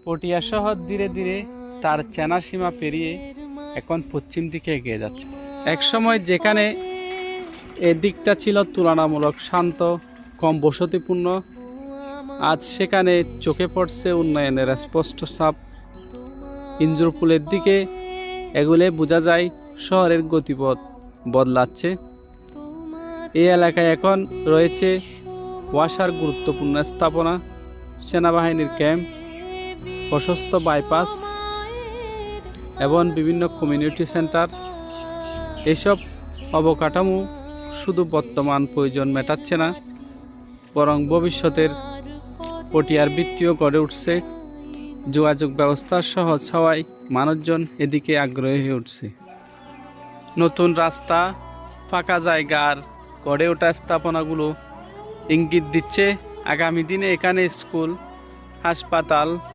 পটিয়া শহর ধীরে ধীরে তার চেনা সীমা পেরিয়ে এখন পশ্চিম দিকে এগিয়ে যাচ্ছে। একসময় যেখানে এদিকটা ছিল তুলনামূলক শান্ত, কম বসতিপূর্ণ, আজ সেখানে চোখে পড়ছে উন্নয়নের স্পষ্ট ছাপ। ইন্দ্রপুলের দিকে এগুলে বোঝা যায় শহরের গতিপথ বদলাচ্ছে। এই এলাকায় এখন রয়েছে ওয়াসার গুরুত্বপূর্ণ স্থাপনা, সেনাবাহিনীর ক্যাম্প, প্রশস্ত বাইপাস এবং বিভিন্ন কমিউনিটি সেন্টার। এসব অবকাঠামো শুধু বর্তমান প্রয়োজন মেটাচ্ছে না, বরং ভবিষ্যতের পটিয়ার ভিত্তিও গড়ে উঠছে। যোগাযোগ ব্যবস্থা সহজ হওয়ায় মানুষজন এদিকে আগ্রহী হয়ে উঠছে। নতুন রাস্তা, ফাঁকা জায়গার গড়ে ওঠা স্থাপনাগুলো ইঙ্গিত দিচ্ছে আগামী দিনে এখানে স্কুল, হাসপাতাল,